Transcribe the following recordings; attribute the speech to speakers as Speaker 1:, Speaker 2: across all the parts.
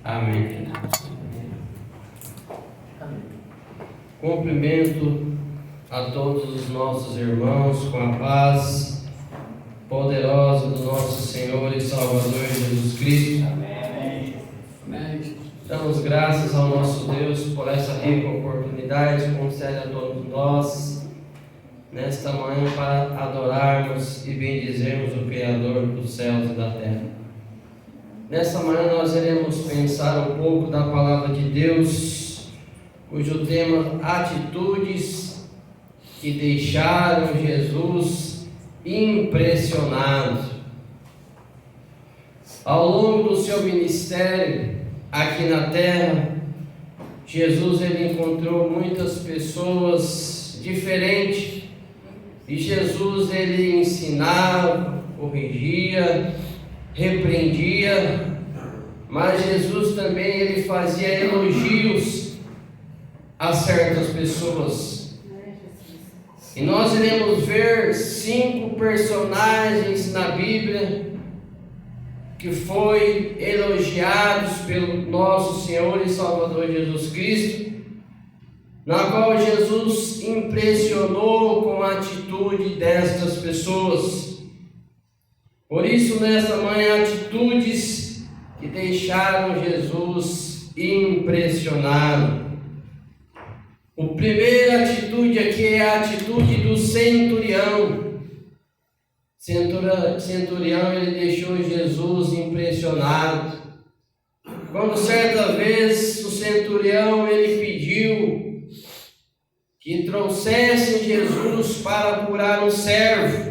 Speaker 1: Amém. Cumprimento a todos os nossos irmãos com a paz poderosa do nosso Senhor e Salvador Jesus Cristo.
Speaker 2: Amém.
Speaker 1: Damos graças ao nosso Deus por essa rica oportunidade que concede a todos nós nesta manhã para adorarmos e bendizermos o Criador dos céus e da terra. Nesta manhã nós iremos pensar um pouco da palavra de Deus, cujo tema atitudes que deixaram Jesus impressionado. Ao longo do seu ministério aqui na terra, Jesus ele encontrou muitas pessoas diferentes e Jesus ele ensinava, corrigia, repreendia, mas Jesus também ele fazia elogios a certas pessoas. E nós iremos ver 5 personagens na Bíblia que foi elogiados pelo nosso Senhor e Salvador Jesus Cristo, na qual Jesus impressionou com a atitude destas pessoas. Por isso, nesta manhã, atitudes que deixaram Jesus impressionado. A primeira atitude aqui é a atitude do centurião. Centurião, ele deixou Jesus impressionado. Quando certa vez o centurião, ele pediu que trouxessem Jesus para curar um servo.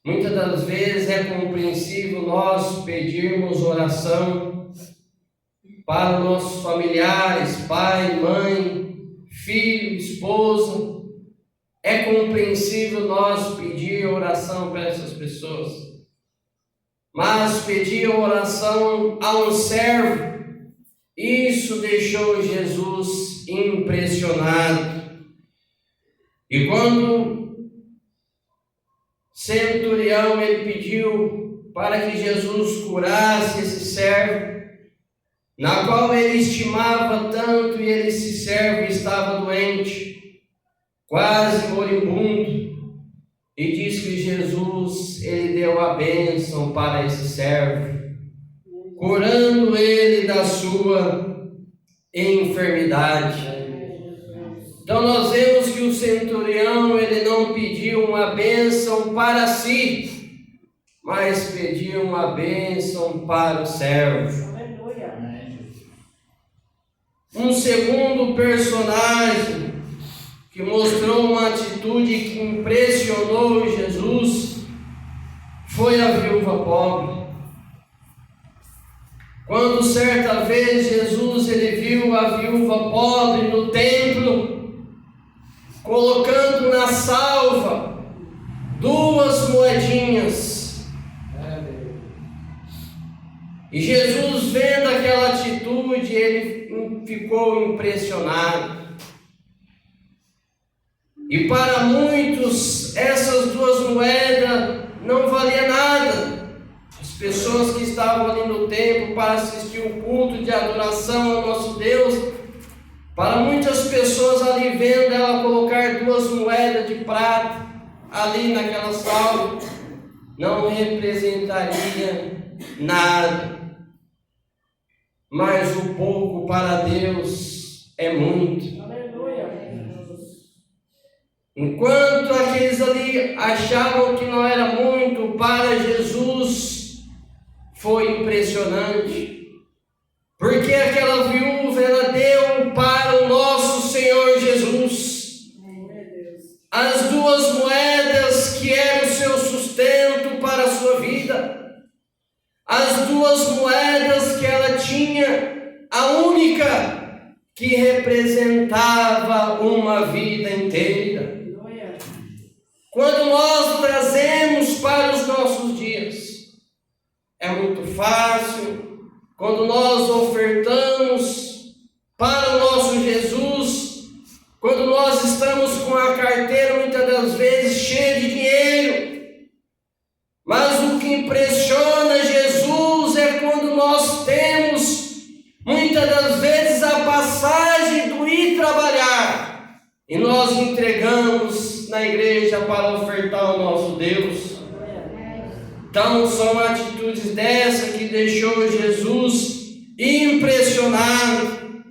Speaker 1: Muitas das vezes é compreensível nós pedirmos oração para os nossos familiares, pai, mãe, filho, esposa. É compreensível nós pedir oração para essas pessoas. Mas pedir oração a um servo, isso deixou Jesus impressionado. E quando centurião ele pediu para que Jesus curasse esse servo, na qual ele estimava tanto, e esse servo estava doente, quase moribundo, e diz que Jesus ele deu a bênção para esse servo, curando ele da sua enfermidade. Então nós vemos que o centurião ele não pediu uma bênção para si, mas pediu uma bênção para o servo. Um segundo personagem que mostrou uma atitude que impressionou Jesus foi a viúva pobre. Quando certa vez Jesus ele viu a viúva pobre no templo, colocando na salva 2 moedinhas. E Jesus, vendo aquela atitude, ele ficou impressionado. E para muitos, essas 2 moedas não valiam nada. As pessoas que estavam ali no templo para assistir um culto de adoração ao nosso Deus, para muitas pessoas ali vendo ela colocar 2 moedas de prata ali naquela salva, não representaria nada. Mas o pouco para Deus é muito. Enquanto aqueles ali achavam que não era muito, para Jesus foi impressionante. Porque aquela viúva, ela deu para o nosso Senhor Jesus as 2 moedas que eram o seu sustento para a sua vida. As 2 moedas que ela tinha, a única que representava uma vida inteira. Quando nós trazemos para os nossos dias, é muito fácil. Quando nós ofertamos para o nosso Jesus, quando nós estamos com a carteira muitas das vezes cheia de dinheiro, mas o que impressiona Jesus e nós entregamos na igreja para ofertar ao nosso Deus. Então são atitudes dessa que deixou Jesus impressionado,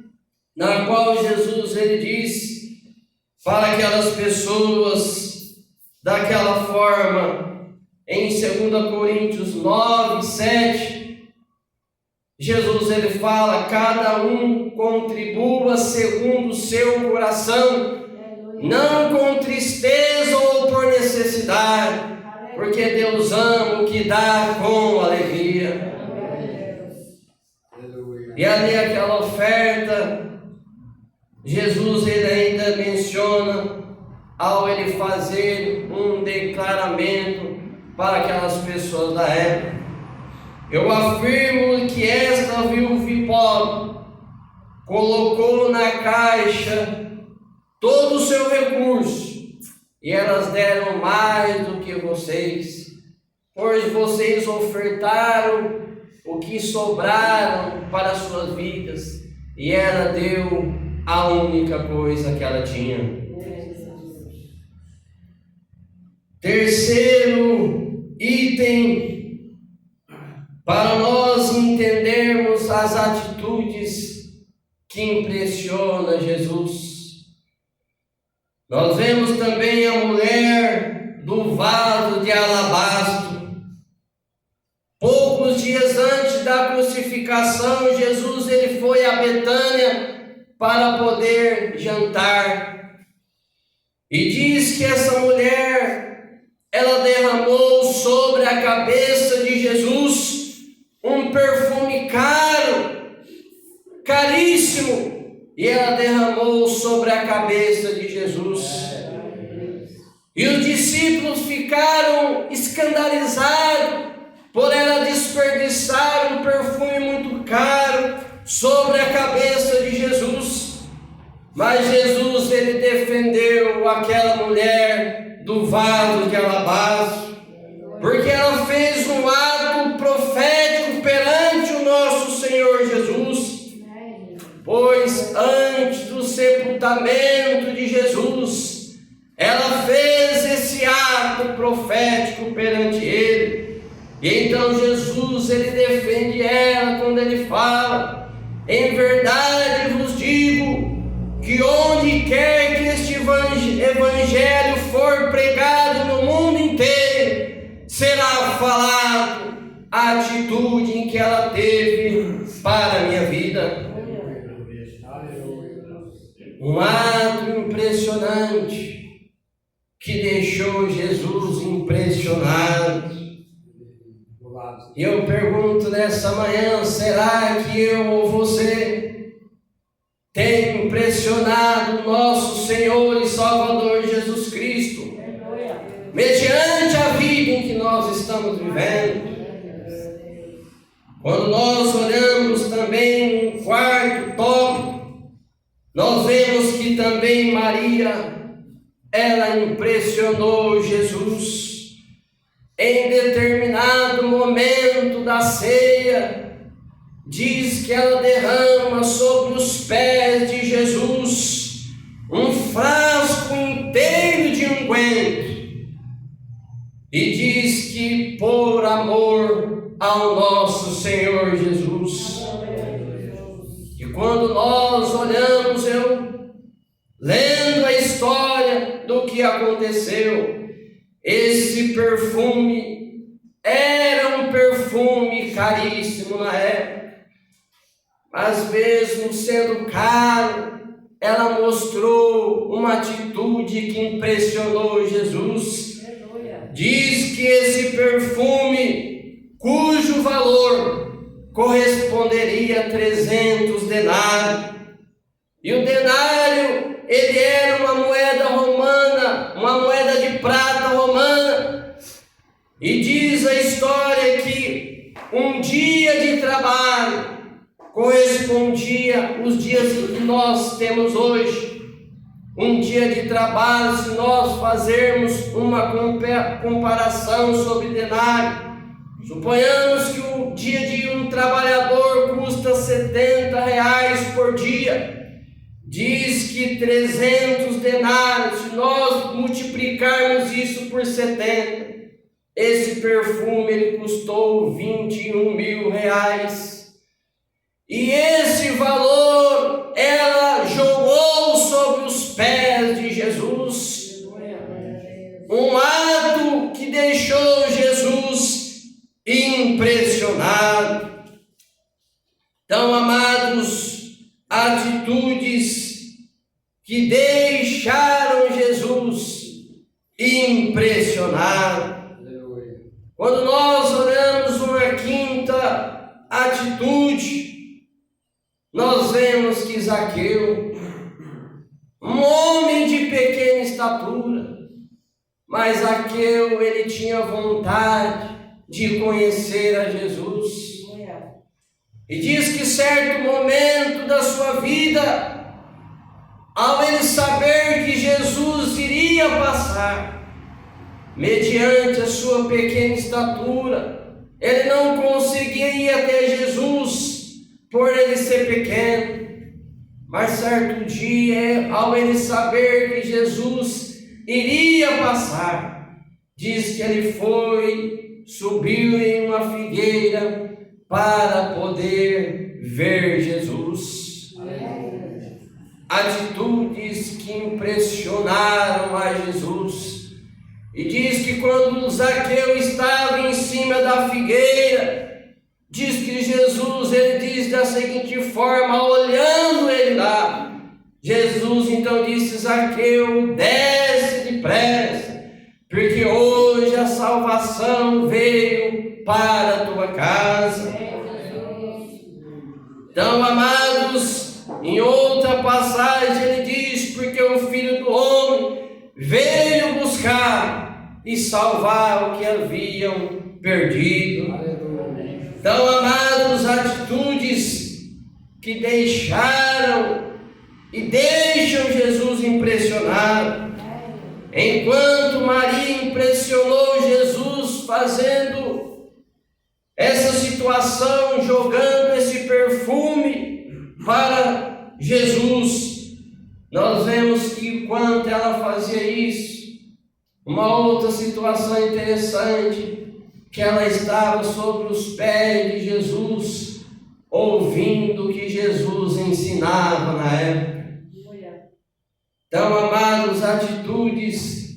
Speaker 1: na qual Jesus ele disse para aquelas pessoas daquela forma, em 2 Coríntios 9, 7, Jesus ele fala: cada um contribua segundo o seu coração, não com tristeza ou por necessidade, porque Deus ama o que dá com alegria. E ali aquela oferta, Jesus ele ainda menciona, ao ele fazer um declaramento para aquelas pessoas da época: eu afirmo que esta viúva pobre colocou na caixa todo o seu recurso, e elas deram mais do que vocês, pois vocês ofertaram o que sobraram para as suas vidas, e ela deu a única coisa que ela tinha. Terceiro item, para nós entendermos as atitudes que impressionam Jesus. Nós vemos também a mulher do vaso de alabastro. Poucos dias antes da crucificação, Jesus ele foi a Betânia para poder jantar. E diz que essa mulher, ela derramou sobre a cabeça de Jesus um perfume caro, caríssimo. E ela derramou sobre a cabeça de Jesus. E os discípulos ficaram escandalizados por ela desperdiçar um perfume muito caro sobre a cabeça de Jesus. Mas Jesus ele defendeu aquela mulher do vaso de alabastro, porque ela fez um ato profético perante o nosso Senhor Jesus. Pois antes do sepultamento de Jesus, ela fez esse ato profético perante ele. E então Jesus ele defende ela quando ele fala: em verdade vos digo que onde quer que este evangelho for pregado no mundo inteiro, será falado a atitude em que ela teve para a minha vida. Um ato impressionante que deixou Jesus impressionado. E eu pergunto nessa manhã: será que eu ou você tem impressionado o nosso Senhor e Salvador Jesus Cristo, mediante a vida em que nós estamos vivendo? Quando nós olhamos também um quarto tópico, nós vemos que também Maria, ela impressionou Jesus. Em determinado momento da ceia, diz que ela derrama sobre os pés de Jesus um frasco inteiro de unguento, e diz que por amor ao nosso Senhor Jesus. E quando nós olhamos, lendo a história do que aconteceu, esse perfume era um perfume caríssimo na época, mas mesmo sendo caro, ela mostrou uma atitude que impressionou Jesus. Diz que esse perfume, cujo valor corresponderia a 300 denários, e o denário, ele era uma moeda romana, uma moeda de prata romana. E diz a história que um dia de trabalho correspondia aos dias que nós temos hoje. Um dia de trabalho, se nós fazermos uma comparação sobre denário, suponhamos que o dia de um trabalhador custa R$70 por dia. diz que 300 denários, se nós multiplicarmos isso por 70, esse perfume ele custou 21 mil reais. E esse valor ela jogou sobre os pés de Jesus. Um ato que deixou Jesus impressionado. Então, amados, atitudes que deixaram Jesus impressionado. Quando nós olhamos uma quinta atitude, nós vemos que Zaqueu, um homem de pequena estatura, mas Zaqueu, ele tinha vontade de conhecer a Jesus. E diz que certo momento da sua vida, ao ele saber que Jesus iria passar, mediante a sua pequena estatura, ele não conseguia ir até Jesus, por ele ser pequeno. Mas certo dia, ao ele saber que Jesus iria passar, diz que ele foi, subiu em uma figueira para poder ver Jesus. Atitudes que impressionaram a Jesus. E diz que quando Zaqueu estava em cima da figueira, diz que Jesus, ele diz da seguinte forma, olhando ele lá, Jesus então disse: Zaqueu, desce depressa, porque hoje a salvação veio para a tua casa. Então, amados, em outra passagem ele diz: porque o Filho do Homem veio buscar e salvar o que haviam perdido. Então, amados, atitudes que deixaram e deixam Jesus impressionado. Enquanto Maria impressionou Jesus fazendo essa situação, jogando esse perfume para Jesus, nós vemos que enquanto ela fazia isso, uma outra situação interessante, que ela estava sobre os pés de Jesus, ouvindo o que Jesus ensinava na época. Então, amados, atitudes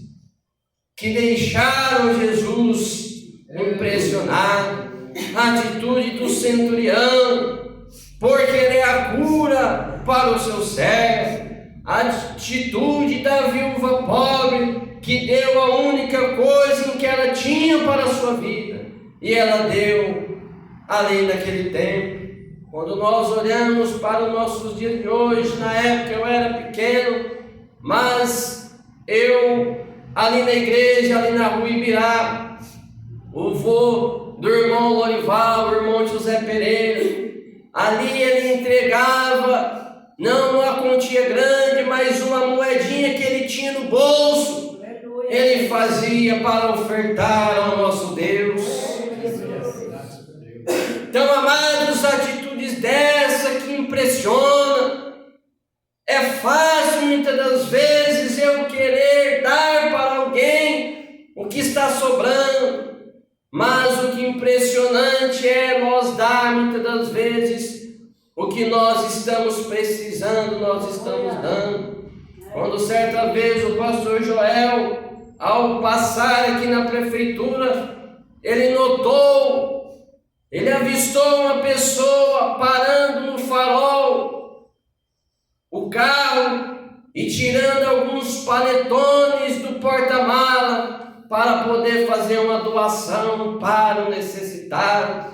Speaker 1: que deixaram Jesus impressionado. A atitude do centurião, por querer a cura para o seu servo. A atitude da viúva pobre, que deu a única coisa que ela tinha para a sua vida, e ela deu ali naquele tempo. Quando nós olhamos para os nossos dias de hoje, na época eu era pequeno, mas eu ali na igreja, ali na rua Ibirá, o vô do irmão Lorival, o irmão José Pereira, ali ele entregava não uma quantia grande, mas uma moedinha que ele tinha no bolso, ele fazia para ofertar ao nosso Deus. Então, amados, atitudes dessa que impressionam. É fácil muitas das vezes eu querer dar para alguém o que está sobrando, mas o que impressionante é nós dar muitas das vezes o que nós estamos precisando, nós estamos dando. Quando certa vez o pastor Joel, ao passar aqui na prefeitura, ele avistou uma pessoa parando no farol, o carro, e tirando alguns panetones do porta-mala para poder fazer uma doação para o necessitado.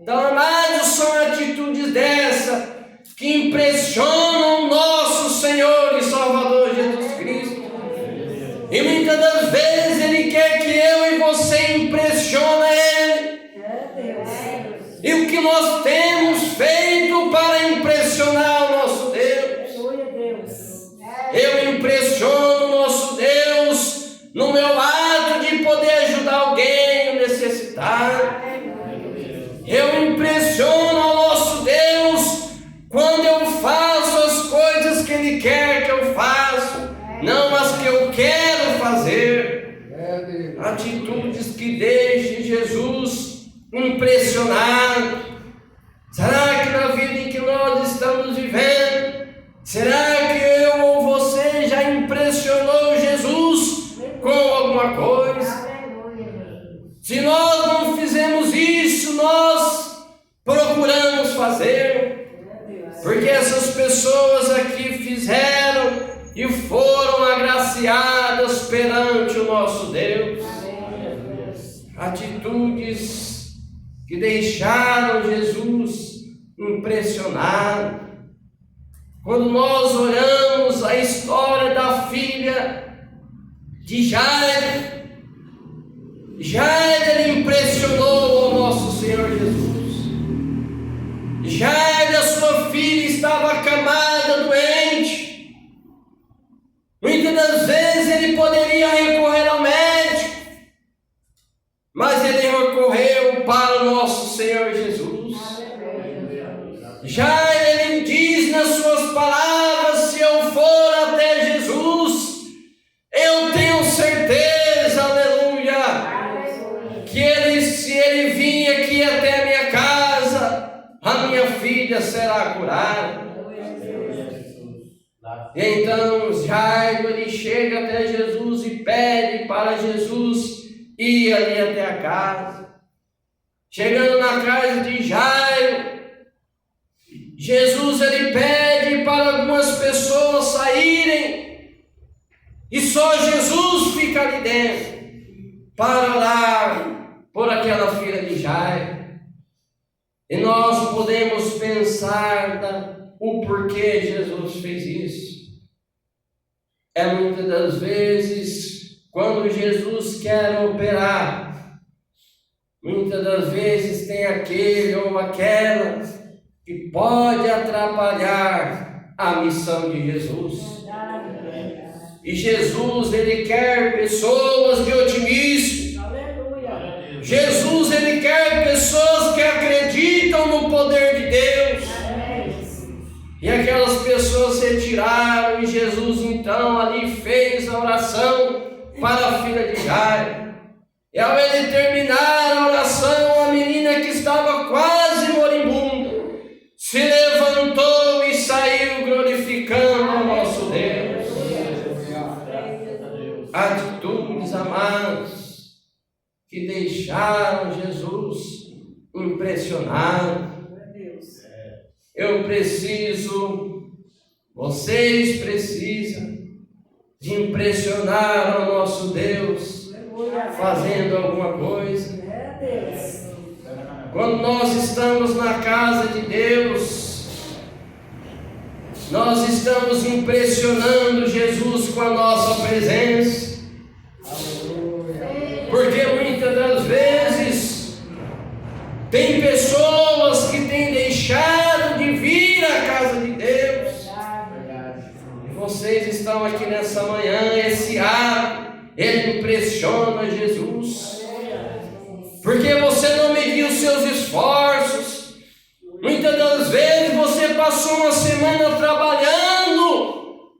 Speaker 1: Então, amados, são atitudes dessa que impressionam o nosso Senhor e Salvador Jesus Cristo. E muitas das vezes Ele quer que eu e você impressione Ele. E o que nós temos feito para impressionar o nosso Deus? Eu impressiono o nosso Deus no meu ato de poder ajudar alguém necessitado. Eu impressiono o nosso Deus quando eu faço as coisas que atitudes que deixem Jesus impressionado? Será que na vida em que nós estamos vivendo, será que eu ou você já impressionou Jesus com alguma coisa? Se nós não fizemos isso, nós procuramos fazer, porque essas pessoas aqui fizeram e foram agraciadas perante o nosso Deus. Atitudes que deixaram Jesus impressionado. Quando nós olhamos a história da filha de Jairo, ele impressionou o nosso Senhor Jesus. Jairo, a sua filha, estava acamada, doente. Muitas das vezes ele poderia recorrer ao médico, mas ele recorreu para o nosso Senhor Jesus. Jairo, ele diz nas suas palavras: se eu for até Jesus, eu tenho certeza, aleluia, que se ele vir aqui até a minha casa, a minha filha será curada. Então Jairo, ele chega até Jesus e pede para Jesus ir ali até a casa. Chegando na casa de Jairo, Jesus, ele pede para algumas pessoas saírem e só Jesus fica ali dentro para orar por aquela filha de Jairo. E nós podemos pensar o porquê Jesus fez isso. É muitas das vezes quando Jesus quer operar, muitas das vezes tem aquele ou aquela que pode atrapalhar a missão de Jesus. E Jesus, ele quer pessoas de otimismo. Jesus, ele quer pessoas que acreditam no poder de Deus. E aquelas pessoas se retiraram e Jesus então ali fez a oração para a filha de Jairo. E ao ele terminar a oração, a menina que estava quase moribunda se levantou e saiu glorificando o nosso Deus. Atitudes, amados, que deixaram Jesus impressionado. Eu preciso, vocês precisam de impressionar o nosso Deus fazendo alguma coisa. Quando nós estamos na casa de Deus, nós estamos impressionando Jesus com a nossa presença. Porque muitas das vezes tem pessoas que têm deixado de vir à casa de Deus. E vocês estão aqui nessa manhã, esse ato, ele impressiona Jesus. Porque você não mediu os seus esforços. Muitas das vezes você passou uma semana trabalhando.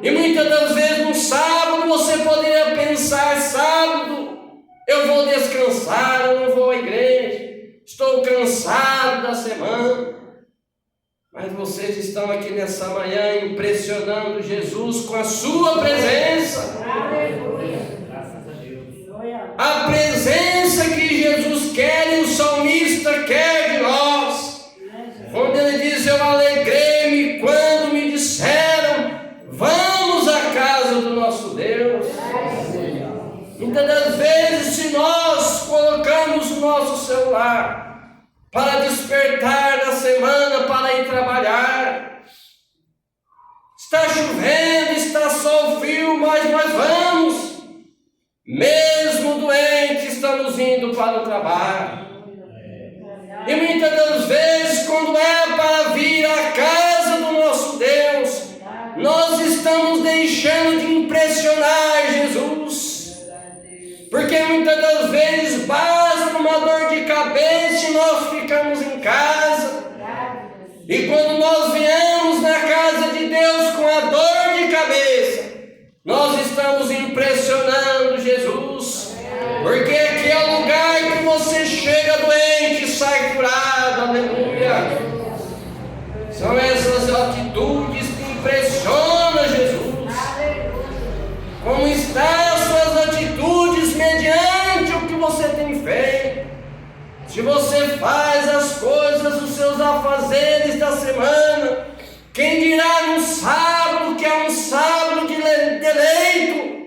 Speaker 1: E muitas das vezes no sábado você poderia pensar: sábado eu vou descansar, eu não vou à igreja, estou cansado da semana. Mas vocês estão aqui nessa manhã impressionando Jesus com a sua presença. A presença que Jesus quer e o salmista quer de nós. Quando ele diz: eu alegrei-me quando me disseram, vamos à casa do nosso Deus. Muitas das vezes, se nós colocamos o nosso celular para despertar na semana, para ir trabalhar, está chovendo, está só frio, mas nós vamos. Mesmo doente, estamos indo para o trabalho. E muitas das vezes, quando é para vir à casa do nosso Deus, nós estamos deixando de impressionar Jesus. Porque muitas das vezes basta uma dor de cabeça e nós ficamos em casa. E quando nós viemos na casa de Deus com a dor de cabeça, nós estamos impressionando Jesus. faz as coisas, os seus afazeres da semana. Quem dirá no sábado, que é um sábado de deleito,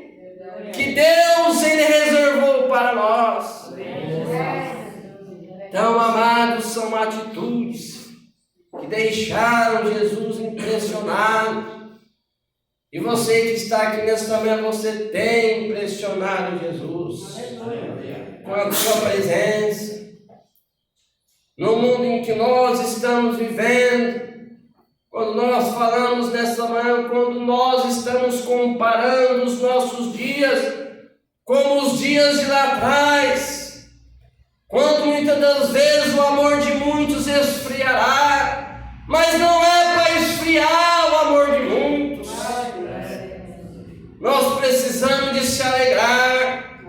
Speaker 1: que Deus ele reservou para nós. Então, amados, são atitudes que deixaram Jesus impressionado. E você que está aqui nesta manhã, você tem impressionado Jesus com a sua presença. No mundo em que nós estamos vivendo, quando nós falamos nesta manhã, quando nós estamos comparando os nossos dias como os dias de lá atrás, quando muitas das vezes o amor de muitos esfriará, mas não é para esfriar o amor de muitos. Nós precisamos de se alegrar.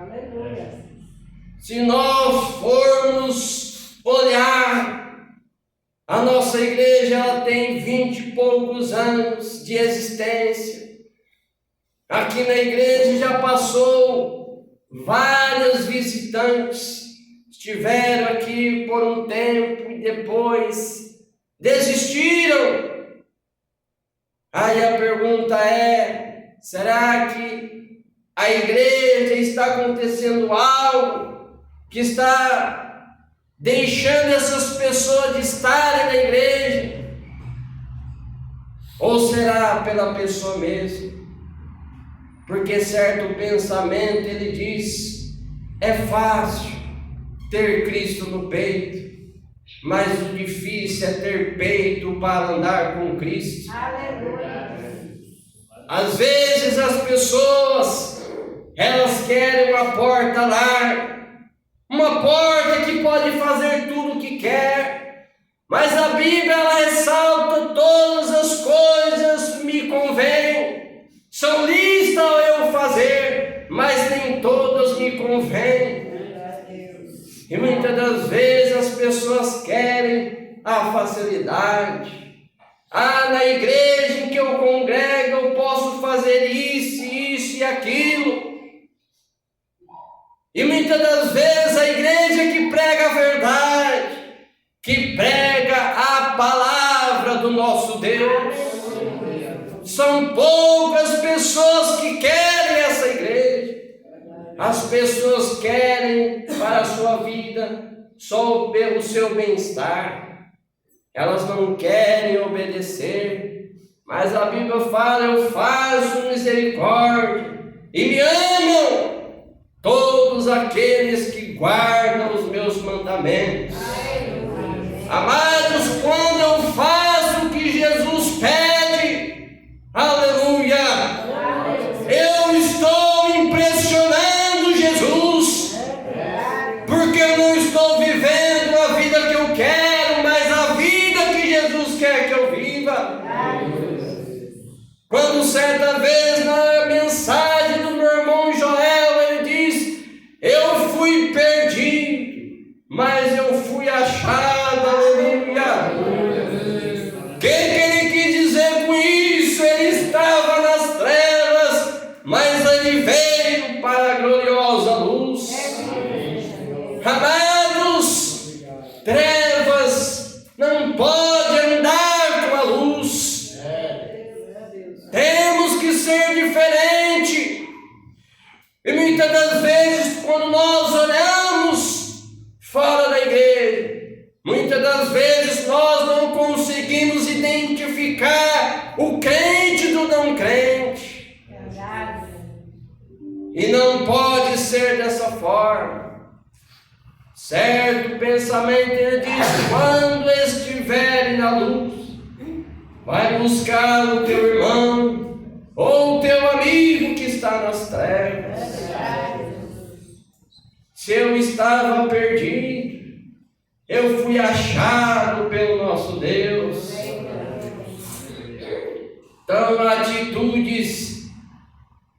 Speaker 1: Se nós formos olhar, a nossa igreja ela tem 20 e poucos anos de existência. Aqui na igreja já passou vários visitantes, estiveram aqui por um tempo e depois desistiram. Aí a pergunta é: será que a igreja está acontecendo algo que está deixando essas pessoas de estarem na igreja? Ou será pela pessoa mesmo? Porque certo pensamento ele diz: é fácil ter Cristo no peito, mas o difícil é ter peito para andar com Cristo. Aleluia. Às vezes as pessoas, elas querem uma porta larga, uma porta que pode fazer tudo o que quer, mas a Bíblia ela ressalta: todas as coisas me convêm, são listas eu fazer, mas nem todas me convêm. E muitas das vezes as pessoas querem a facilidade. Na igreja em que eu congrego eu posso fazer isso, isso e aquilo. E muitas das vezes a igreja que prega a verdade, que prega a palavra do nosso Deus, são poucas pessoas que querem essa igreja. As pessoas querem para a sua vida só pelo seu bem-estar. Elas não querem obedecer. Mas a Bíblia fala: eu faço misericórdia e me amam todos aqueles que guardam os meus mandamentos. Amados, quando eu faço o que Jesus pede, aleluia, eu estou impressionando Jesus, porque eu não estou vivendo a vida que eu quero, mas a vida que Jesus quer que eu viva. Quando certa vez na mensagem do meu irmão Joel, ele diz: eu fui perdido, mas eu fui achado, aleluia. O que ele quis dizer com isso? Ele estava nas trevas, mas ele veio para a gloriosa luz. Amados, trevas não pode andar com a luz. Temos que ser diferente. E muitas das vezes, quando nós olhamos fora da igreja, muitas das vezes nós não conseguimos identificar o crente do não crente. E não pode ser dessa forma. Certo pensamento ele diz: quando estiverem na luz, vai buscar o teu irmão ou o teu amigo que está nas trevas. Se eu estava perdido, eu fui achado pelo nosso Deus. Então, atitudes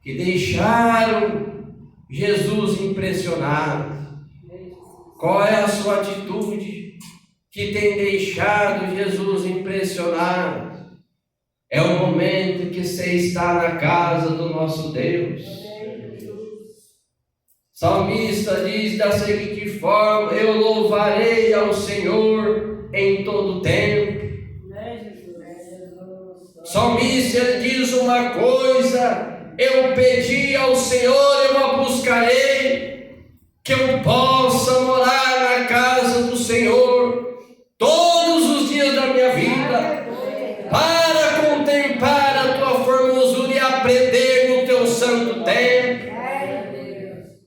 Speaker 1: que deixaram Jesus impressionado. Qual é a sua atitude que tem deixado Jesus impressionado? É o momento que você está na casa do nosso Deus. salmista diz da seguinte forma: eu louvarei ao Senhor em todo tempo. O salmista ele diz uma coisa: eu pedi ao Senhor, eu a buscarei, que eu possa morar na casa do Senhor todos os dias da minha vida, para contemplar a tua formosura e aprender no teu santo templo.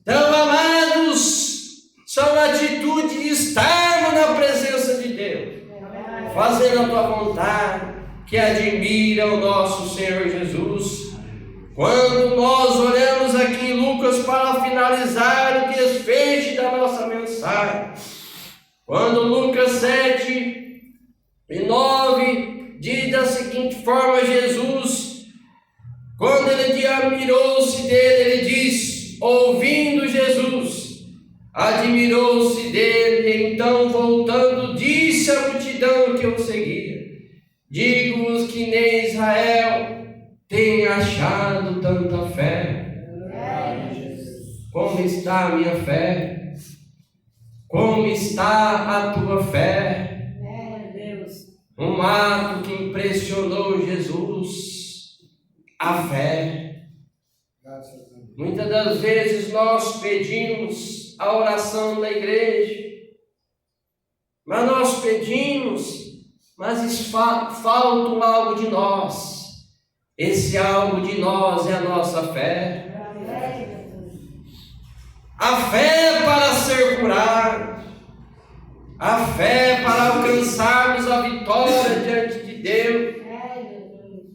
Speaker 1: Então, amados, são atitudes de estarmos na presença de Deus, fazendo a tua vontade, que admira o nosso Senhor Jesus. Quando nós olhamos aqui em Lucas para finalizar o desfecho da nossa mensagem, quando Lucas 7:9 diz da seguinte forma: Jesus, quando ele admirou-se dele, ele diz, ouvindo Jesus, admirou-se dele, então voltando disse à multidão que o seguia: digo-vos que nem Israel tem achado tanta fé. Como está a minha fé? Como está a tua fé? Um ato que impressionou Jesus, a fé. Muitas das vezes nós pedimos a oração da igreja, mas nós pedimos, mas falta algo de nós. Esse algo de nós é a nossa fé. A fé para ser curado, a fé para alcançarmos a vitória diante de Deus.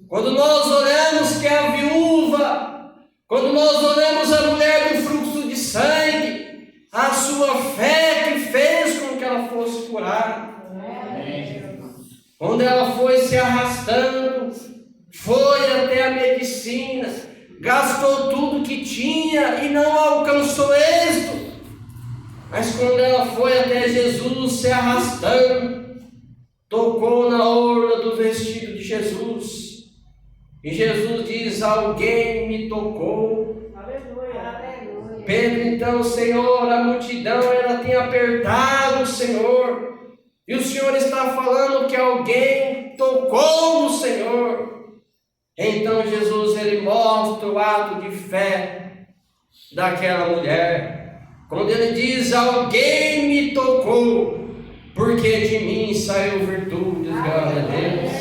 Speaker 1: Quando nós olhamos que a viúva, quando nós olhamos a mulher do fluxo de sangue, a sua fé que fez com que ela fosse curada. Quando ela foi se arrastando, foi até a medicina, gastou tudo que tinha e não alcançou êxito. Mas quando ela foi até Jesus se arrastando, tocou na orla do vestido de Jesus. E Jesus diz: alguém me tocou. Aleluia. Pedro então: Senhor, a multidão ela tem apertado o Senhor. E o Senhor está falando que alguém tocou no Senhor. Então Jesus ele mostra o ato de fé daquela mulher. Quando ele diz: alguém me tocou, porque de mim saiu virtude. Glória a Deus.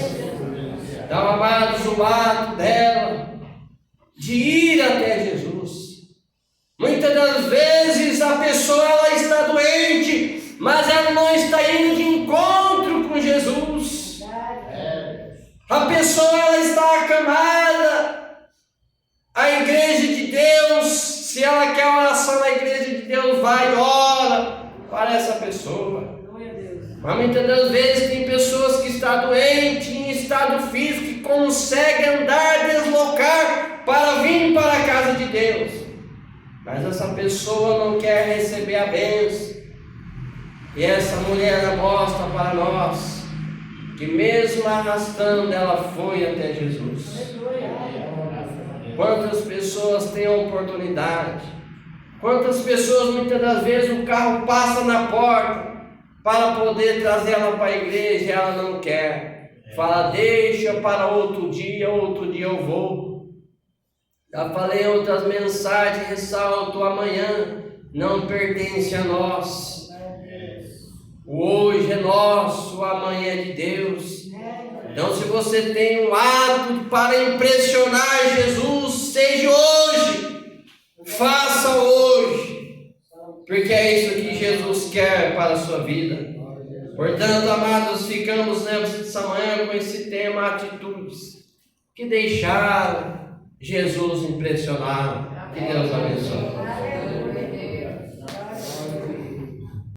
Speaker 1: Então, amados, o ato dela de ir até Jesus. Muitas das vezes a pessoa ela está doente, mas ela não está indo de encontro com Jesus. A pessoa ela está acamada. A igreja de Deus, se ela quer oração na igreja de Deus, vai e ora para essa pessoa. Mas muitas das vezes tem pessoas que estão doentes, em estado físico, que conseguem andar, deslocar para vir para a casa de Deus. Mas essa pessoa não quer receber a bênção. E essa mulher mostra para nós que mesmo arrastando, ela foi até Jesus. Quantas pessoas têm a oportunidade? Quantas pessoas muitas das vezes o carro passa na porta para poder trazer ela para a igreja e ela não quer. Fala: deixa para outro dia eu vou. Já falei em outras mensagens, ressalto: amanhã não pertence a nós. O hoje é nosso, o amanhã é de Deus. Então, se você tem um ato para impressionar Jesus, seja hoje, faça hoje, porque é isso que Jesus quer para a sua vida. Portanto, amados, ficamos nessa manhã com esse tema: atitudes que deixaram Jesus impressionar. Que Deus abençoe.